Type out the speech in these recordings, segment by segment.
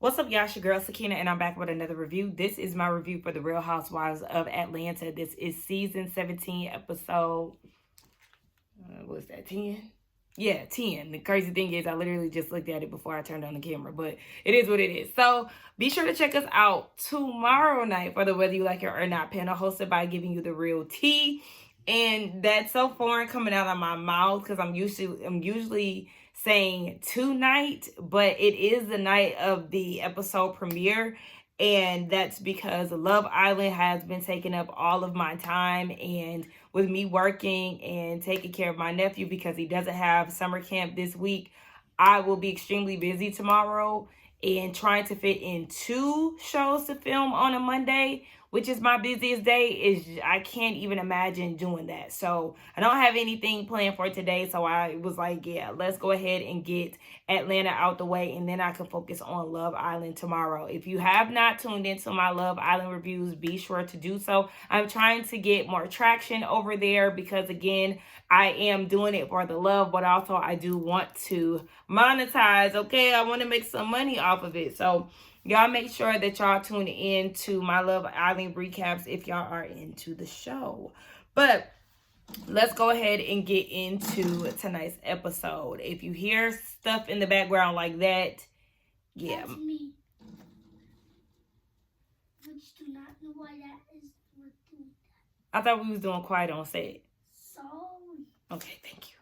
What's up, y'all? It's your girl Sakina, and I'm back with another review. This is my review for The Real Housewives of Atlanta. This is season 17, episode, what's that, 10? Yeah, 10. The crazy thing is I literally just looked at it before I turned on the camera, but it is what it is. So be sure to check us out tomorrow night for the Whether You Like It or Not panel, hosted by Giving You the Real Tea. And that's so foreign coming out of my mouth because I'm usually saying tonight, but it is the night of the episode premiere, and that's because Love Island has been taking up all of my time, and with me working and taking care of my nephew because he doesn't have summer camp this week, I will be extremely busy tomorrow and trying to fit in 2 shows to film on a Monday, which is my busiest day. I can't even imagine doing that. So I don't have anything planned for today. So I was like, yeah, let's go ahead and get Atlanta out the way, and then I can focus on Love Island tomorrow. If you have not tuned into my Love Island reviews, be sure to do so. I'm trying to get more traction over there because, again, I am doing it for the love, but also I do want to monetize, okay? I want to make some money off of it. So y'all make sure that y'all tune in to my Love Island recaps if y'all are into the show. But let's go ahead and get into tonight's episode. If you hear stuff in the background like that, yeah. That's me. I just do not know why that is. I thought we was doing quiet on set. Sorry. Okay, thank you.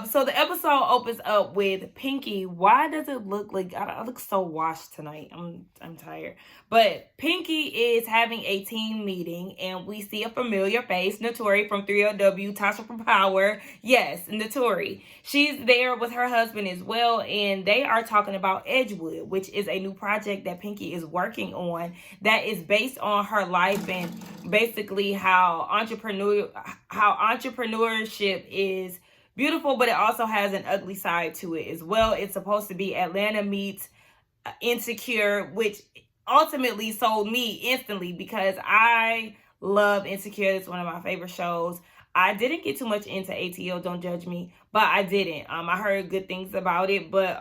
So the episode opens up with Pinky. Why does it look like I look so washed tonight? I'm tired. But Pinky is having a team meeting, and we see a familiar face, Notori from 3LW, Tasha from Power. Yes, Notori. She's there with her husband as well, and they are talking about Edgewood, which is a new project that Pinky is working on that is based on her life and basically how entrepreneurship is beautiful, but it also has an ugly side to it as well. It's supposed to be Atlanta meets Insecure, which ultimately sold me instantly because I love Insecure. It's one of my favorite shows. I didn't get too much into ATL, don't judge me, but I didn't. I heard good things about it, but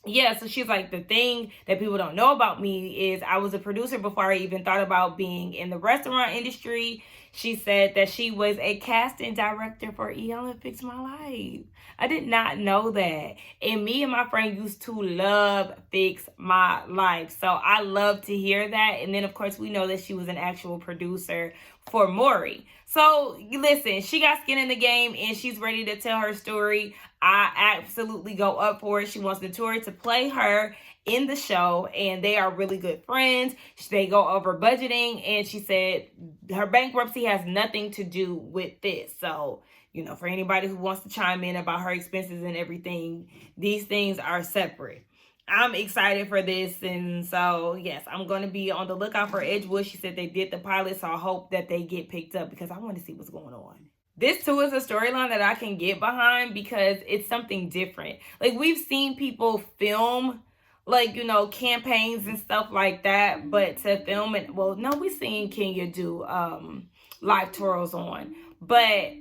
yeah, so she's like, the thing that people don't know about me is I was a producer before I even thought about being in the restaurant industry. She said that she was a casting director for Eon Fix My Life. I did not know that. And me and my friend used to love Fix My Life. So I love to hear that. And then, of course, we know that she was an actual producer for Maury. So, listen, she got skin in the game and she's ready to tell her story. I absolutely go up for it. She wants Notori to play her in the show, and they are really good friends. They go over budgeting, and she said her bankruptcy has nothing to do with this. So, you know, for anybody who wants to chime in about her expenses and everything, these things are separate. I'm excited for this, and so, yes, I'm going to be on the lookout for Edgewood. She said they did the pilot, so I hope that they get picked up because I want to see what's going on. This, too, is a storyline that I can get behind because it's something different. Like, we've seen people film, like, you know, campaigns and stuff like that, but to film it, well, no, we've seen Kenya do live tours on, but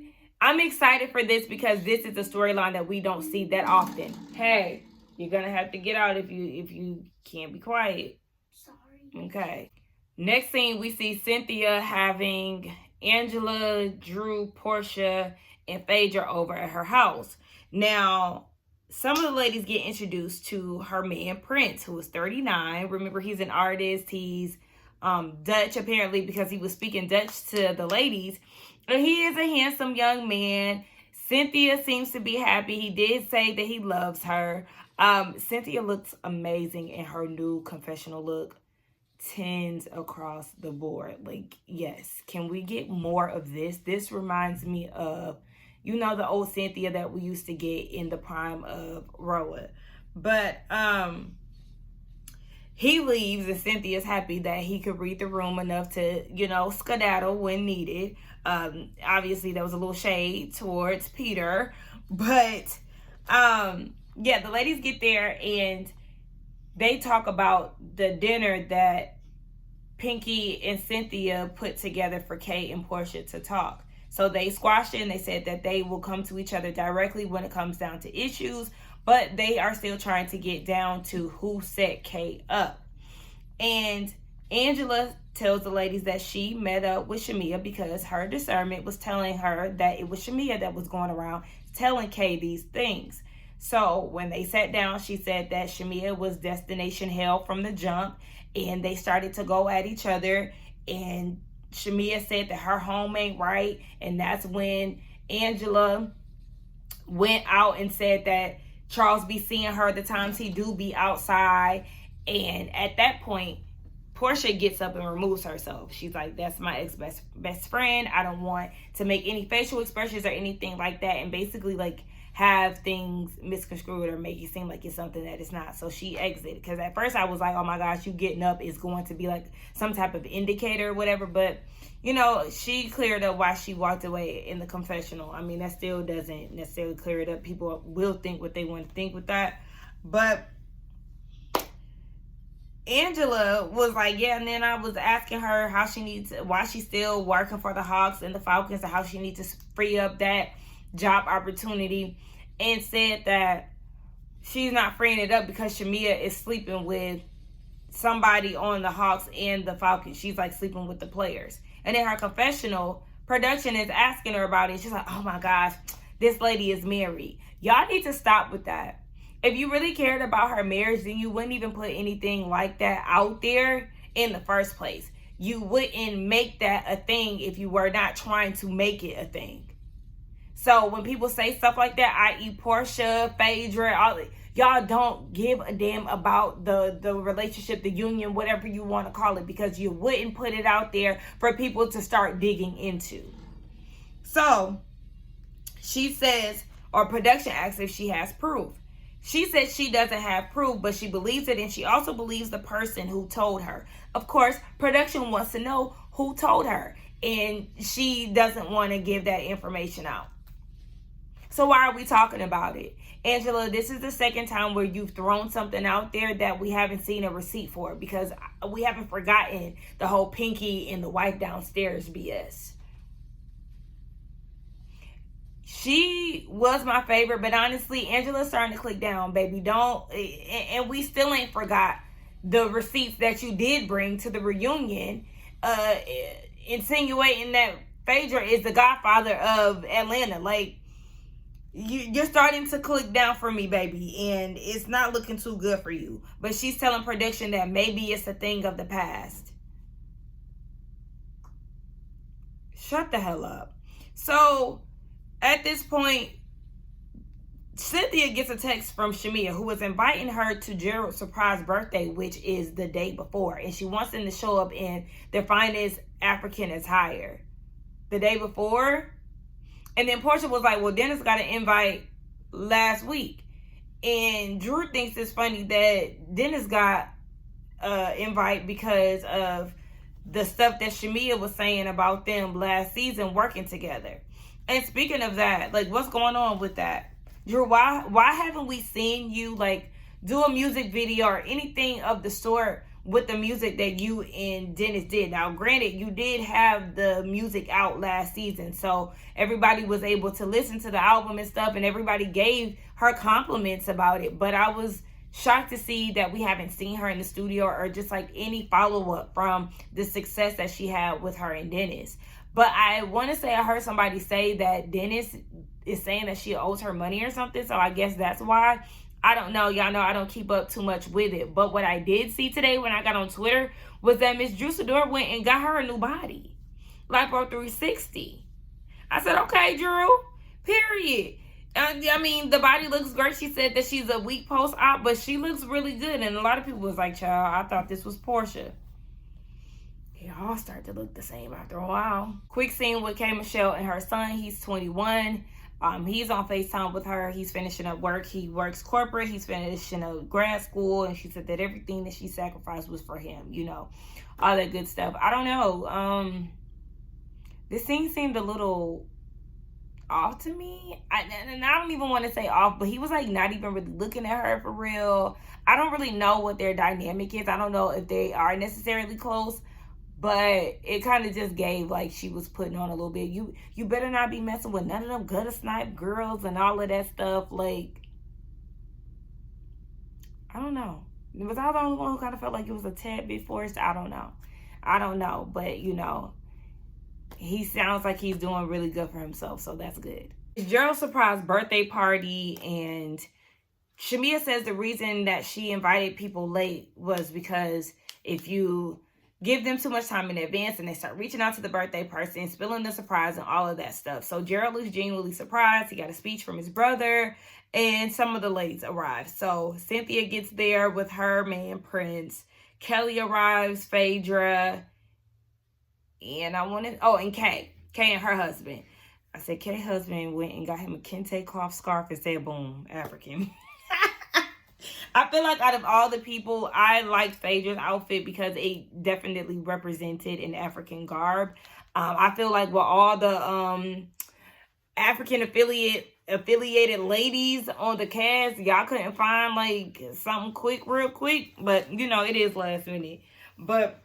I'm excited for this because this is a storyline that we don't see that often. Hey, you're gonna have to get out if you can't be quiet. Sorry. Okay. Next scene, we see Cynthia having Angela, Drew, Porsha, and Phaedra over at her house. Now, some of the ladies get introduced to her man, Prince, who is 39. Remember, he's an artist. He's Dutch, apparently, because he was speaking Dutch to the ladies. And he is a handsome young man. Cynthia seems to be happy. He did say that he loves her. Cynthia looks amazing in her new confessional look. 10s across the board. Like, yes. Can we get more of this? This reminds me of, you know, the old Cynthia that we used to get in the prime of RHOA. But he leaves, and Cynthia's happy that he could read the room enough to, you know, skedaddle when needed. Obviously, there was a little shade towards Peter. But, yeah, the ladies get there, and they talk about the dinner that Pinky and Cynthia put together for Kate and Porsha to talk. So they squashed it, and they said that they will come to each other directly when it comes down to issues. but they are still trying to get down to who set K up. And Angela tells the ladies that she met up with Shamia because her discernment was telling her that it was Shamia that was going around telling Kay these things. So when they sat down, she said that Shamia was destination hell from the jump, and they started to go at each other. And Shamia said that her home ain't right, and that's when Angela went out and said that Charles be seeing her the times he do be outside. And at that point, Porsha gets up and removes herself. She's like, that's my ex-best friend. I don't want to make any facial expressions or anything like that, and basically like have things misconstrued or make it seem like it's something that it's not. So she exited, because at first I was like, oh my gosh, you getting up is going to be like some type of indicator or whatever. But you know, she cleared up why she walked away in the confessional. I mean, that still doesn't necessarily clear it up. People will think what they want to think with that. But Angela was like, yeah, and then I was asking her how she needs to, why she's still working for the Hawks and the Falcons, and how she needs to free up that job opportunity, and said that she's not freeing it up because Shamia is sleeping with somebody on the Hawks and the Falcons. She's like sleeping with the players. And in her confessional, production is asking her about it. She's like, oh my gosh, this lady is married. Y'all need to stop with that. If you really cared about her marriage, then you wouldn't even put anything like that out there in the first place. You wouldn't make that a thing if you were not trying to make it a thing. So when people say stuff like that, i.e. Porsha, Phaedra, all y'all don't give a damn about the relationship, the union, whatever you want to call it, because you wouldn't put it out there for people to start digging into. So she says, or production asks if she has proof. She says she doesn't have proof, but she believes it, and she also believes the person who told her. Of course, production wants to know who told her, and she doesn't want to give that information out. So why are we talking about it? Angela, this is the second time where you've thrown something out there that we haven't seen a receipt for, because we haven't forgotten the whole Pinky and the wife downstairs BS. She was my favorite, but honestly, Angela's starting to click down, baby. Don't, and we still ain't forgot the receipts that you did bring to the reunion, insinuating that Phaedra is the godfather of Atlanta. Like, you're starting to click down for me, baby, and it's not looking too good for you. But she's telling production that maybe it's a thing of the past. Shut the hell up. So at this point, Cynthia gets a text from Shamia, who is inviting her to Gerald's surprise birthday, which is the day before. And she wants them to show up in their finest African attire the day before. And then Porsha was like, well, Dennis got an invite last week. And Drew thinks it's funny that Dennis got an invite because of the stuff that Shamia was saying about them last season working together. And speaking of that, like, what's going on with that? Drew, why haven't we seen you, like, do a music video or anything of the sort with the music that you and Dennis did? Now, granted, you did have the music out last season, so everybody was able to listen to the album and stuff, and everybody gave her compliments about it. But I was shocked to see that we haven't seen her in the studio or just like any follow-up from the success that she had with her and Dennis. But I want to say I heard somebody say that Dennis is saying that she owes her money or something, so I guess that's why. I don't know. Y'all know I don't keep up too much with it. But what I did see today when I got on Twitter was that Miss Drew Sidor went and got her a new body. Lipo 360. I said, okay, Drew. Period. I mean, the body looks great. She said that she's a week post-op, but she looks really good. And a lot of people was like, child, I thought this was Porsha. They all start to look the same after a while. Quick scene with K. Michelle and her son. He's 21. He's on FaceTime with her. He's finishing up work. He works corporate. He's finishing up grad school. And she said that everything that she sacrificed was for him. You know, all that good stuff. I don't know. This scene seemed a little off to me. And I don't even want to say off, but he was like not even really looking at her for real. I don't really know what their dynamic is. I don't know if they are necessarily close. But it kind of just gave like she was putting on a little bit. You better not be messing with none of them gutter snipe girls and all of that stuff. Like, I don't know. Was I the only one who kind of felt like it was a tad bit forced? I don't know. But, you know, he sounds like he's doing really good for himself, so that's good. Gerald's surprise birthday party, and Shamia says the reason that she invited people late was because if you give them too much time in advance and they start reaching out to the birthday person, spilling the surprise and all of that stuff. So Gerald is genuinely surprised. He got a speech from his brother, and some of the ladies arrive. So Cynthia gets there with her man, Prince. Kelly arrives, Phaedra, and and Kay and her husband. I said, Kay husband went and got him a kente cloth scarf and said, boom, African. I feel like out of all the people, I like Phaedra's outfit because it definitely represented an African garb. I feel like with all the African affiliated ladies on the cast, y'all couldn't find like something real quick. But, you know, it is last minute. But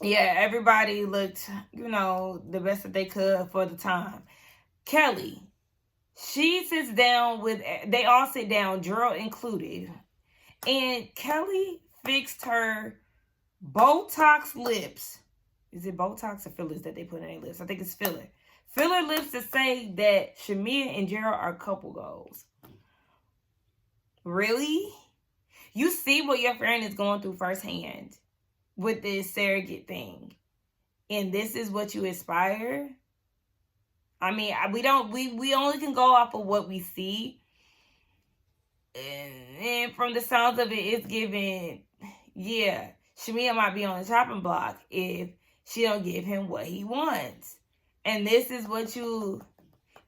yeah, everybody looked, you know, the best that they could for the time. Kelly, she sits down they all sit down, Gerald included. And Kelly fixed her Botox lips. Is it Botox or fillers that they put in their lips? I think it's filler. Filler lips to say that Shamia and Gerald are couple goals. Really? You see what your friend is going through firsthand with this surrogate thing, and this is what you aspire? I mean, we only can go off of what we see, and from the sounds of it, it's giving, yeah, Shamia might be on the chopping block if she don't give him what he wants. And this is what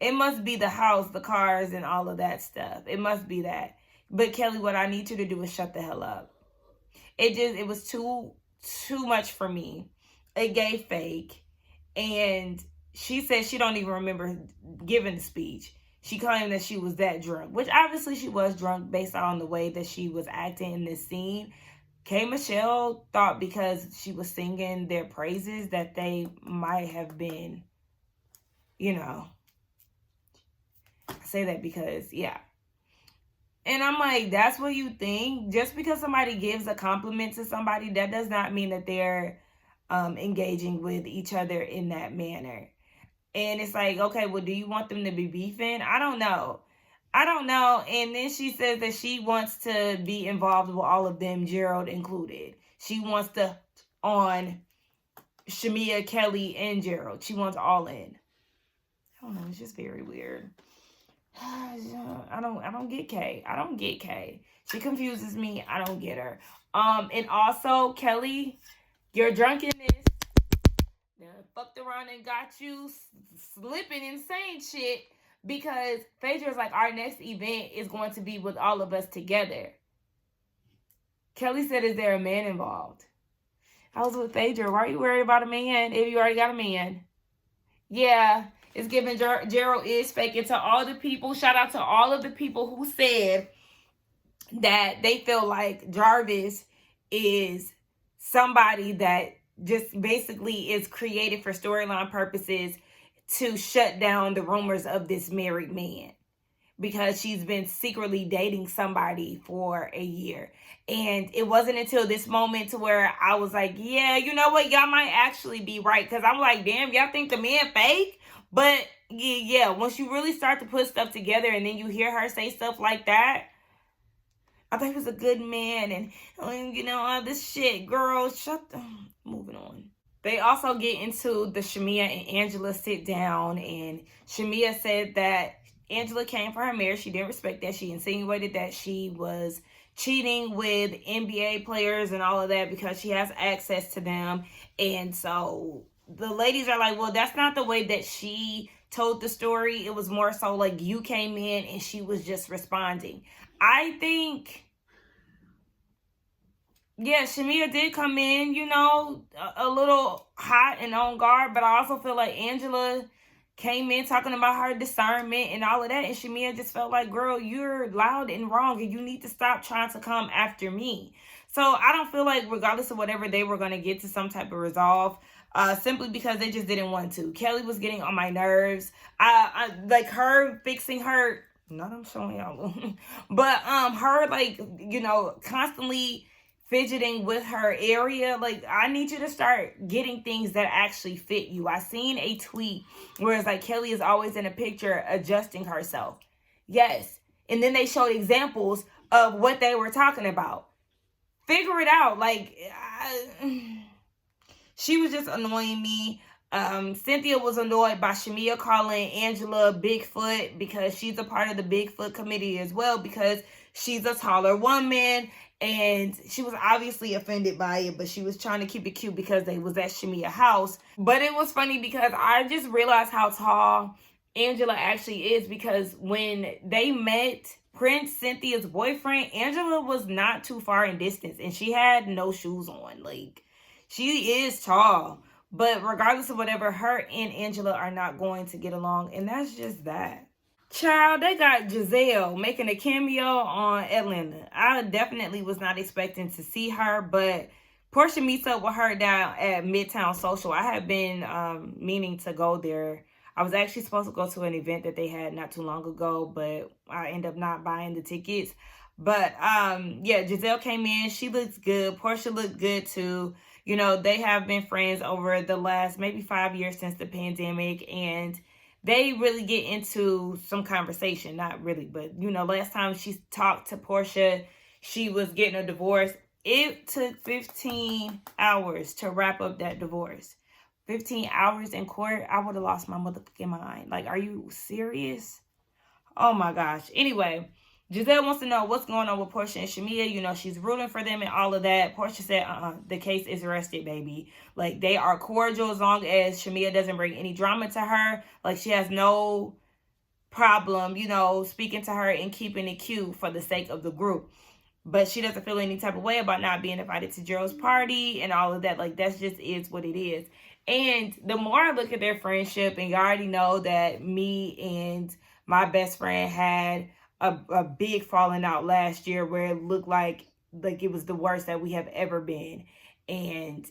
it must be the house, the cars, and all of that stuff. It must be that. But Kelly, what I need you to do is shut the hell up. It was too much for me. It gave fake. And she said she don't even remember giving the speech. She claimed that she was that drunk, which obviously she was drunk based on the way that she was acting in this scene. K. Michelle thought because she was singing their praises that they might have been, you know, I say that because, yeah. And I'm like, that's what you think? Just because somebody gives a compliment to somebody, that does not mean that they're engaging with each other in that manner. And it's like, okay, well, do you want them to be beefing? I don't know. And then she says that she wants to be involved with all of them, Gerald included. She wants to on Shamia, Kelly, and Gerald. She wants all in. I don't know. It's just very weird. I don't get Kay. I don't get Kay. She confuses me. I don't get her. And also, Kelly, your drunkenness fucked around and got you slipping and saying shit because Phaedra's like, our next event is going to be with all of us together. Kelly said, is there a man involved? I was with Phaedra. Why are you worried about a man if you already got a man? Yeah, it's giving Gerald is faking. To all the people, shout out to all of the people who said that they feel like Jarvis is somebody that just basically is created for storyline purposes to shut down the rumors of this married man because she's been secretly dating somebody for a year. And it wasn't until this moment to where I was like, yeah, you know what? Y'all might actually be right. Because I'm like, damn, y'all think the man fake? But yeah, once you really start to put stuff together and then you hear her say stuff like that, I thought he was a good man and you know, all this shit. Girl, shut the... Moving on. They also get into the Shamia and Angela sit down, and Shamia said that Angela came for her marriage. She didn't respect that. She insinuated that she was cheating with NBA players and all of that because she has access to them. And so the ladies are like, well, that's not the way that she told the story. It was more so like you came in and she was just responding. I think, yeah, Shamia did come in, you know, a little hot and on guard, but I also feel like Angela came in talking about her discernment and all of that, and Shamia just felt like, girl, you're loud and wrong, and you need to stop trying to come after me. So I don't feel like, regardless of whatever, they were going to get to some type of resolve, simply because they just didn't want to. Kelly was getting on my nerves. I like her fixing her Not I'm showing y'all. But her like, constantly fidgeting with her area. Like, I need you to start getting things that actually fit you. I seen a tweet where it's like Kelly is always in a picture adjusting herself. Yes. And then they showed examples of what they were talking about. Figure it out. Like, she was just annoying me. Cynthia was annoyed by Shamia calling Angela Bigfoot because she's a part of the Bigfoot committee as well, because she's a taller woman, and she was obviously offended by it, but she was trying to keep it cute because they was at Shamia's house. But it was funny because I just realized how tall Angela actually is, because when they met Prince, Cynthia's boyfriend, Angela was not too far in distance, and she had no shoes on. Like, she is tall. But regardless of whatever, her and Angela are not going to get along, and that's just that. Child, they got Gizelle making a cameo on Atlanta. I definitely was not expecting to see her, but Porsha meets up with her down at Midtown Social. I have been meaning to go there. I was actually supposed to go to an event that they had not too long ago, but I ended up not buying the tickets. But yeah, Gizelle came in. She looks good. Porsha looked good too. They have been friends over the last maybe 5 years since the pandemic, and they really get into some conversation. Not really, but last time she talked to Porsha, she was getting a divorce. It took 15 hours to wrap up that divorce. 15 hours in court. I would have lost my motherfucking mind. Like, are you serious? Oh my gosh. Anyway, Gizelle wants to know what's going on with Porsha and Shamia. She's rooting for them and all of that. Porsha said, the case is rested, baby. Like, they are cordial as long as Shamia doesn't bring any drama to her. Like, she has no problem, speaking to her and keeping it cute for the sake of the group. But she doesn't feel any type of way about not being invited to Gerald's party and all of that. Like, that's just is what it is. And the more I look at their friendship, and you already know that me and my best friend had a big falling out last year where it looked like it was the worst that we have ever been. And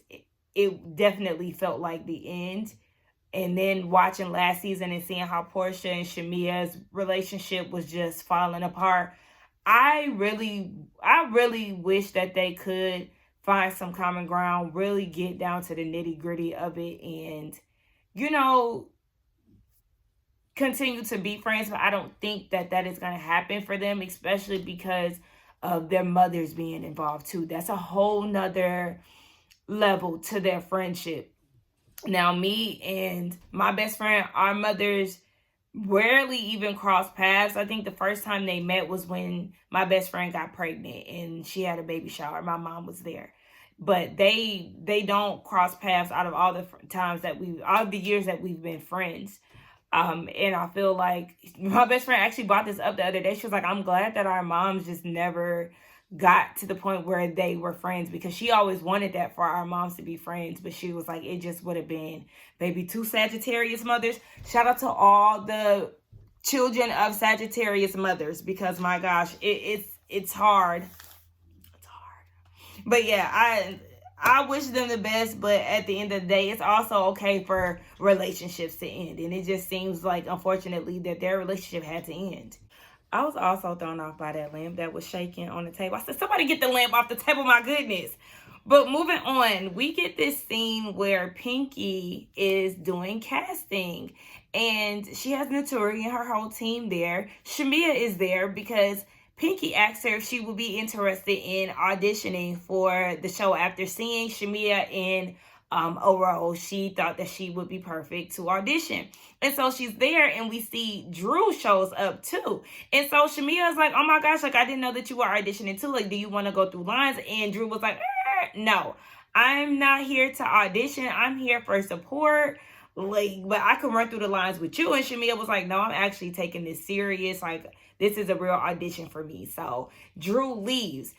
it definitely felt like the end. And then watching last season and seeing how Porsha and Shamia's relationship was just falling apart, I really wish that they could find some common ground, really get down to the nitty gritty of it, and, continue to be friends. But I don't think that is going to happen for them, especially because of their mothers being involved too. That's a whole nother level to their friendship. Now, me and my best friend, our mothers rarely even cross paths. I think the first time they met was when my best friend got pregnant and she had a baby shower. My mom was there. But they don't cross paths out of all the times all the years that we've been friends. And I feel like my best friend actually brought this up the other day. She was like, I'm glad that our moms just never got to the point where they were friends, because she always wanted that for our moms to be friends. But she was like, it just would have been maybe 2 Sagittarius mothers. Shout out to all the children of Sagittarius mothers, because my gosh, it's hard. It's hard. But yeah, I wish them the best, but at the end of the day, it's also okay for relationships to end. And it just seems like, unfortunately, that their relationship had to end. I was also thrown off by that lamp that was shaking on the table. I said, somebody get the lamp off the table, my goodness. But moving on, we get this scene where Pinky is doing casting. And she has Notori and her whole team there. Shamia is there because Pinky asked her if she would be interested in auditioning for the show. After seeing Shamia in RHOA, she thought that she would be perfect to audition. And so she's there, and we see Drew shows up too. And so Shamia is like, oh my gosh, like, I didn't know that you were auditioning too. Like, do you want to go through lines? And Drew was like, no, I'm not here to audition. I'm here for support. Like, but I can run through the lines with you. And Shamia was like, no, I'm actually taking this serious. Like, this is a real audition for me. So Drew leaves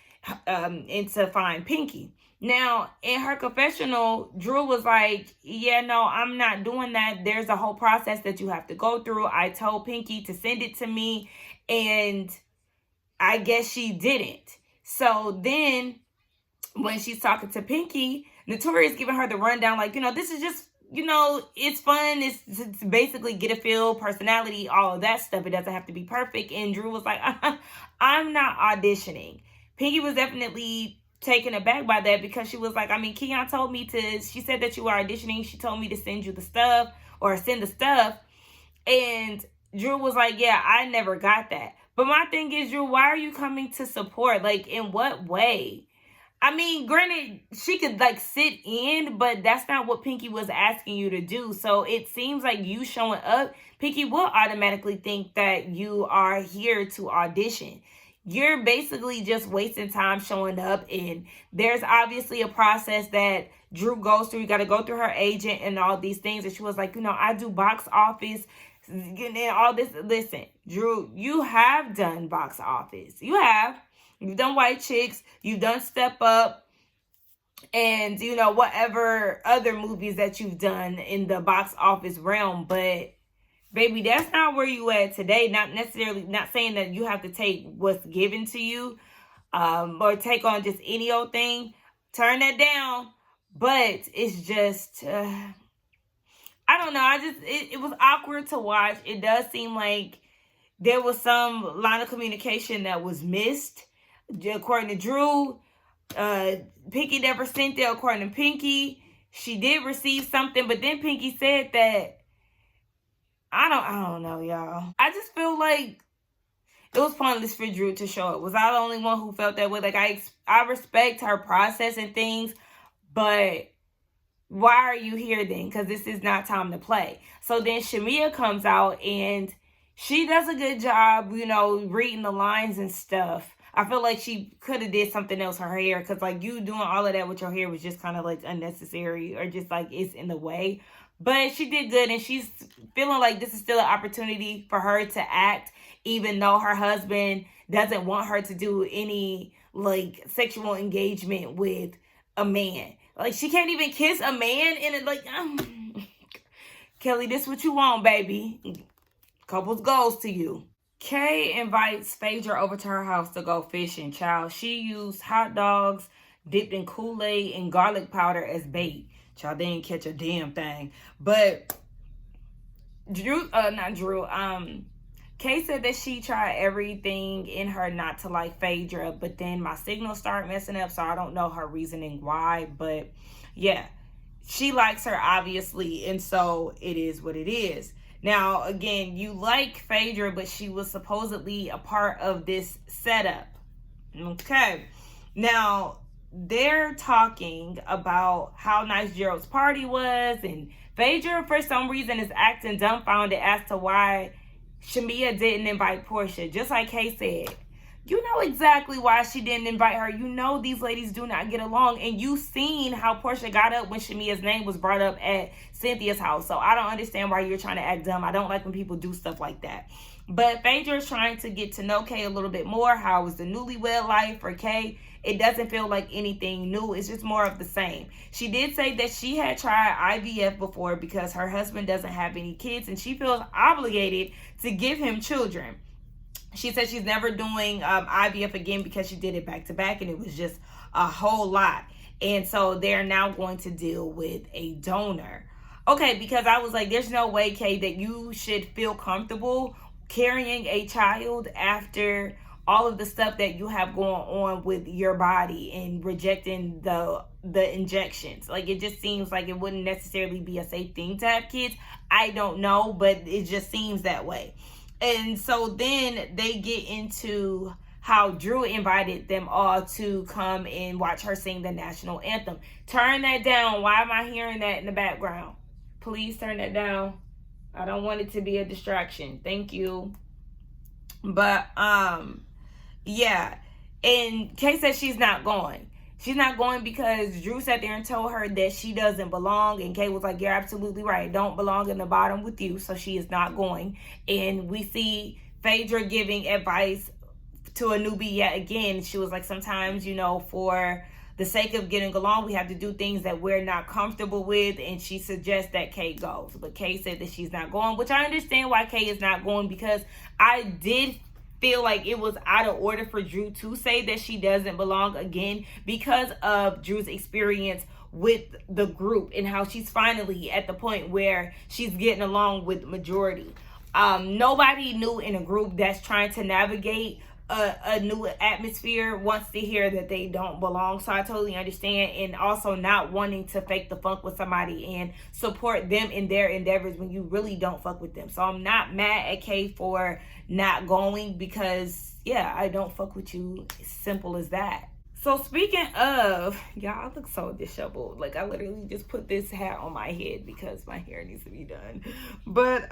and to find Pinky. Now, in her confessional, Drew was like, yeah, no, I'm not doing that. There's a whole process that you have to go through. I told Pinky to send it to me, and I guess she didn't. So then when she's talking to Pinky, Notorious giving her the rundown, like, this is just you know, it's fun. It's basically get a feel, personality, all of that stuff. It doesn't have to be perfect. And Drew was like, I'm not auditioning. Pinky was definitely taken aback by that because she was like, I mean, Keon told me to, she said that you were auditioning. She told me to send you the stuff or send the stuff. And Drew was like, yeah, I never got that. But my thing is, Drew, why are you coming to support? Like, in what way? I mean, granted, she could like sit in, but that's not what Pinky was asking you to do. So it seems like you showing up, Pinky will automatically think that you are here to audition. You're basically just wasting time showing up, and there's obviously a process that Drew goes through. You got to go through her agent and all these things. And she was like, you know, I do box office and all this. Listen, Drew, you have done box office. You have. You've done White Chicks. You've done Step Up. And, you know, whatever other movies that you've done in the box office realm. But, baby, that's not where you at today. Not necessarily, not saying that you have to take what's given to you. Or take on just any old thing. Turn that down. But it's just, I don't know. It was awkward to watch. It does seem like there was some line of communication that was missed. According to Drew, Pinky never sent it. According to Pinky, she did receive something, but then Pinky said that I don't know, y'all. I just feel like it was pointless for Drew to show up. Was I the only one who felt that way? Like I respect her process and things, but why are you here then? Because this is not time to play. So then Shamia comes out and she does a good job, you know, reading the lines and stuff. I feel like she could have did something else her hair, because like you doing all of that with your hair was just kind of like unnecessary, or just like it's in the way. But she did good, and she's feeling like this is still an opportunity for her to act, even though her husband doesn't want her to do any like sexual engagement with a man. Like she can't even kiss a man, and it like Kelly, this what you want, baby. Couples goals to you. Kay invites Phaedra over to her house to go fishing, child. She used hot dogs dipped in Kool-Aid and garlic powder as bait. Child, they didn't catch a damn thing. But Kay said that she tried everything in her not to like Phaedra, but then my signal started messing up, so I don't know her reasoning why. But yeah, she likes her, obviously, and so it is what it is. Now, again, you like Phaedra, but she was supposedly a part of this setup. Okay. Now, they're talking about how nice Gerald's party was, and Phaedra, for some reason, is acting dumbfounded as to why Shamia didn't invite Porsha. Just like Kay said, you know exactly why she didn't invite her. You know these ladies do not get along, and you seen how Porsha got up when Shamia's name was brought up at Cynthia's house. So I don't understand why you're trying to act dumb. I don't like when people do stuff like that. But Phaedra is trying to get to know Kay a little bit more. How was the newlywed life for Kay? It doesn't feel like anything new. It's just more of the same. She did say that she had tried IVF before because her husband doesn't have any kids, and she feels obligated to give him children. She said she's never doing IVF again because she did it back to back, and it was just a whole lot. And so they're now going to deal with a donor. Okay, because I was like, there's no way, Kay, that you should feel comfortable carrying a child after all of the stuff that you have going on with your body and rejecting the injections. Like, it just seems like it wouldn't necessarily be a safe thing to have kids. I don't know, but it just seems that way. And so then they get into how Drew invited them all to come and watch her sing the national anthem. Turn that down. Why am I hearing that in the background? Please turn that down. I don't want it to be a distraction. Thank you. But, yeah. And Kay says she's not going. She's not going because Drew sat there and told her that she doesn't belong. And Kay was like, you're absolutely right. Don't belong in the bottom with you. So she is not going. And we see Phaedra giving advice to a newbie yet again. She was like, sometimes, you know, for the sake of getting along, we have to do things that we're not comfortable with. And she suggests that Kay goes. But Kay said that she's not going, which I understand why Kay is not going, because I did feel like it was out of order for Drew to say that she doesn't belong again because of Drew's experience with the group and how she's finally at the point where she's getting along with the majority. Nobody new in a group that's trying to navigate a new atmosphere wants to hear that they don't belong. So I totally understand, and also not wanting to fake the funk with somebody and support them in their endeavors when you really don't fuck with them. So I'm not mad at Kay for not going, because yeah, I don't fuck with you. Simple as that. So speaking of, y'all, I look so disheveled. Like, I literally just put this hat on my head because my hair needs to be done. But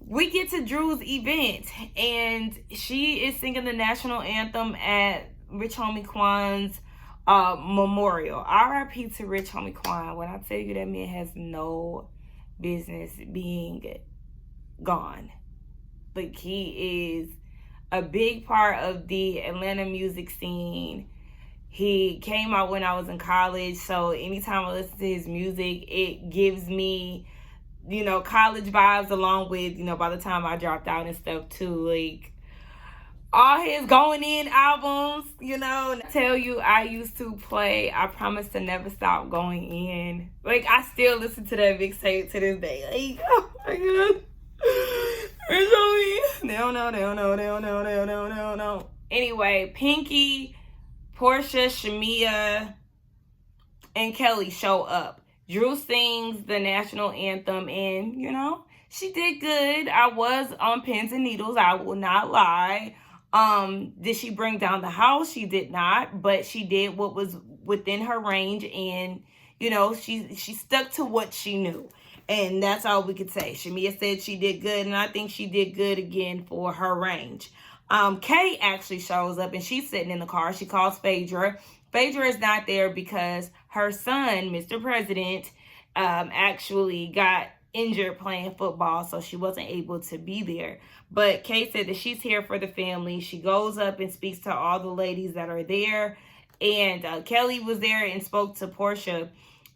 we get to Drew's event, and she is singing the national anthem at Rich Homie Quan's memorial. R.I.P. to Rich Homie Quan. When I tell you that man has no business being gone. Like, he is a big part of the Atlanta music scene. He came out when I was in college, so anytime I listen to his music, it gives me, you know, college vibes, along with, you know, by the time I dropped out and stuff too. Like, all his going in albums, you know. And I tell you, I used to play I Promise to Never Stop Going In. Like, I still listen to that mixtape to this day. Like, oh my god. No. Anyway, Pinky, Porsha, Shamia, and Kelly show up. Drew sings the national anthem, and, you know, she did good. I was on pins and needles, I will not lie. Did she bring down the house? She did not, but she did what was within her range, and, you know, she stuck to what she knew. And that's all we could say. Shamia said she did good, and I think she did good again for her range. Kay actually shows up, and she's sitting in the car. She calls Phaedra. Phaedra is not there because her son, Mr. President, actually got injured playing football, so she wasn't able to be there. But Kay said that she's here for the family. She goes up and speaks to all the ladies that are there. And Kelly was there and spoke to Porsha.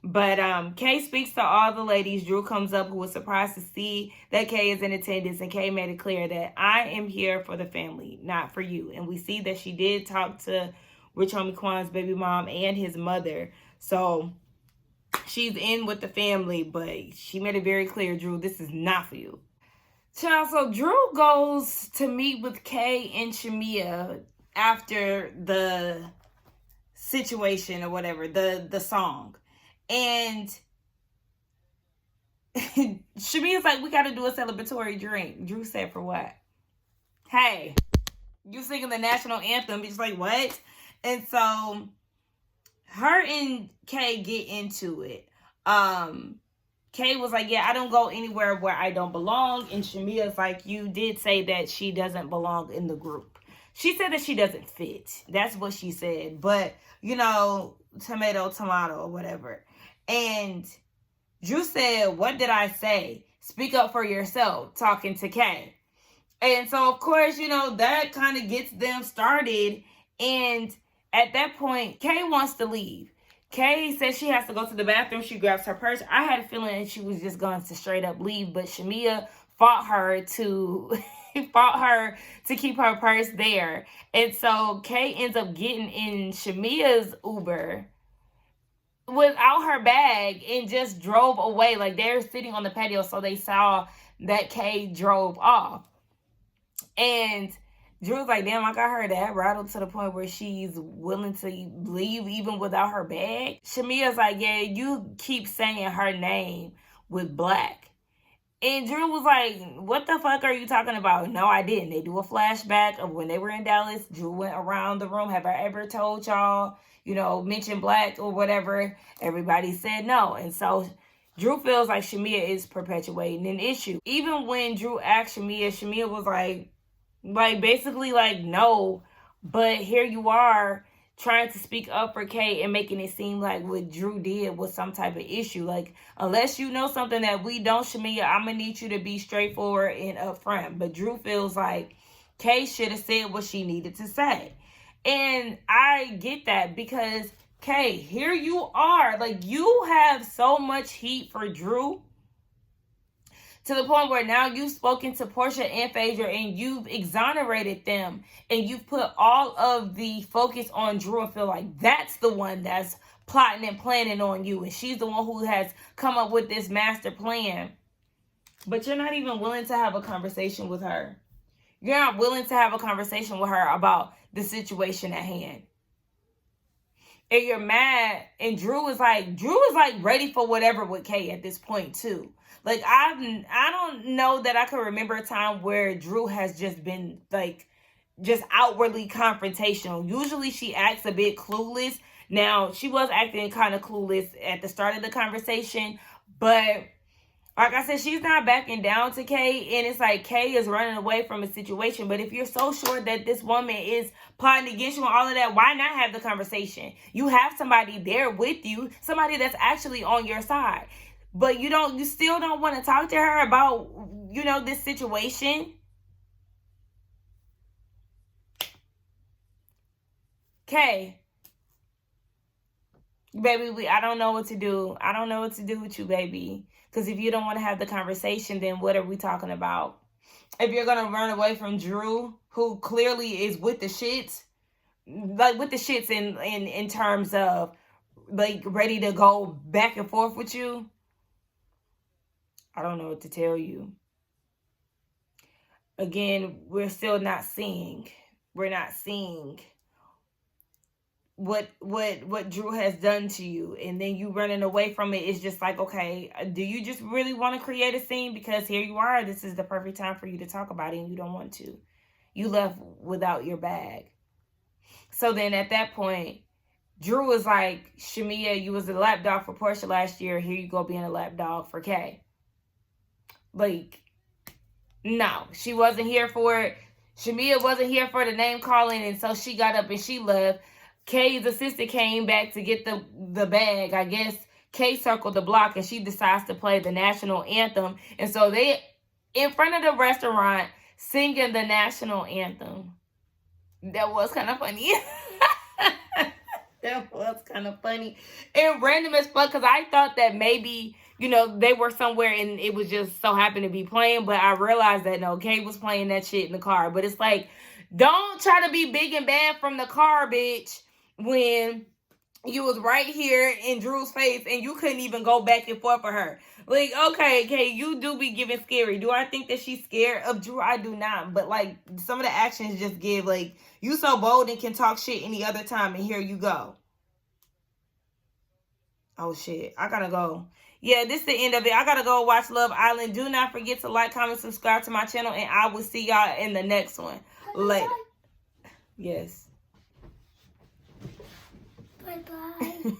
But Kay speaks to all the ladies. Drew comes up, who was surprised to see that Kay is in attendance, and Kay made it clear that I am here for the family, not for you. And we see that she did talk to Rich Homie Quan's baby mom and his mother. So she's in with the family, but she made it very clear, Drew, this is not for you. Child, so Drew goes to meet with Kay and Shamia after the situation or whatever, the song. And Shamia's like, we got to do a celebratory drink. Drew said, for what? Hey, you singing the national anthem. It's like, what? And so her and Kay get into it. Kay was like, yeah, I don't go anywhere where I don't belong. And Shamia's like, you did say that she doesn't belong in the group. She said that she doesn't fit. That's what she said. But, you know, tomato, or whatever. And Drew said, what did I say? Speak up for yourself, talking to Kay. And so, of course, you know, that kind of gets them started. And at that point, Kay wants to leave. Kay says she has to go to the bathroom. She grabs her purse. I had a feeling she was just going to straight up leave, but Shamia fought her to keep her purse there. And so Kay ends up getting in Shamia's Uber without her bag and just drove away. Like, they're sitting on the patio, so they saw that Kay drove off. And Drew's like, damn, I got her that rattled to the point where she's willing to leave even without her bag. Shamia's like, yeah, you keep saying her name with black. And Drew was like, what the fuck are you talking about? No, I didn't. They do a flashback of when they were in Dallas. Drew went around the room. Have I ever told y'all, you know, mention black or whatever? Everybody said no. And so Drew feels like Shamia is perpetuating an issue. Even when Drew asked Shamia, Shamia was like basically like, no, but here you are trying to speak up for Kay and making it seem like what Drew did was some type of issue. Like, unless you know something that we don't, Shamia, I'm gonna need you to be straightforward and upfront. But Drew feels like Kay should have said what she needed to say. And I get that, because Kay, here you are. Like, you have so much heat for Drew. To the point where now you've spoken to Porsha and Phaedra and you've exonerated them and you've put all of the focus on Drew and feel like that's the one that's plotting and planning on you and she's the one who has come up with this master plan. But you're not even willing to have a conversation with her. You're not willing to have a conversation with her about the situation at hand. And you're mad, and Drew is like ready for whatever with Kay at this point too. Like I don't know that I can remember a time where Drew has just been like just outwardly confrontational. Usually she acts a bit clueless. Now she was acting kind of clueless at the start of the conversation, but like I said, she's not backing down to Kay, and it's like Kay is running away from a situation. But if you're so sure that this woman is plotting against you and all of that, why not have the conversation? You have somebody there with you, somebody that's actually on your side. But you still don't want to talk to her about, this situation. Kay, baby, I don't know what to do. I don't know what to do with you, baby. Because if you don't want to have the conversation, then what are we talking about? If you're going to run away from Drew, who clearly is with the shits, like with the shits in terms of like ready to go back and forth with you, I don't know what to tell you. Again, we're still not seeing. We're not seeing what Drew has done to you, and then you running away from it is just like, okay, do you just really want to create a scene? Because here you are, this is the perfect time for you to talk about it, and you don't want to. You left without your bag. So then at that point, Drew was like, Shamia, you was a lapdog for Porsha last year. Here you go being a lapdog for Kay. Like, no, she wasn't here for it. Shamia wasn't here for the name calling, and so she got up and she left. Kay's assistant came back to get the bag. I guess Kay circled the block and she decides to play the national anthem. And so they, in front of the restaurant, singing the national anthem. That was kind of funny. That was kind of funny. And random as fuck, because I thought that maybe, they were somewhere and it was just so happened to be playing. But I realized that, no, Kay was playing that shit in the car. But it's like, don't try to be big and bad from the car, bitch, when you was right here in Drew's face and you couldn't even go back and forth for her. Like, okay, Kay, you do be giving scary. Do I think that she's scared of Drew? I do not. But, like, some of the actions just give, like, you so bold and can talk shit any other time, and here you go. Oh, shit. I gotta go. Yeah, this is the end of it. I gotta go watch Love Island. Do not forget to like, comment, subscribe to my channel, and I will see y'all in the next one. Later. Yes. Bye-bye.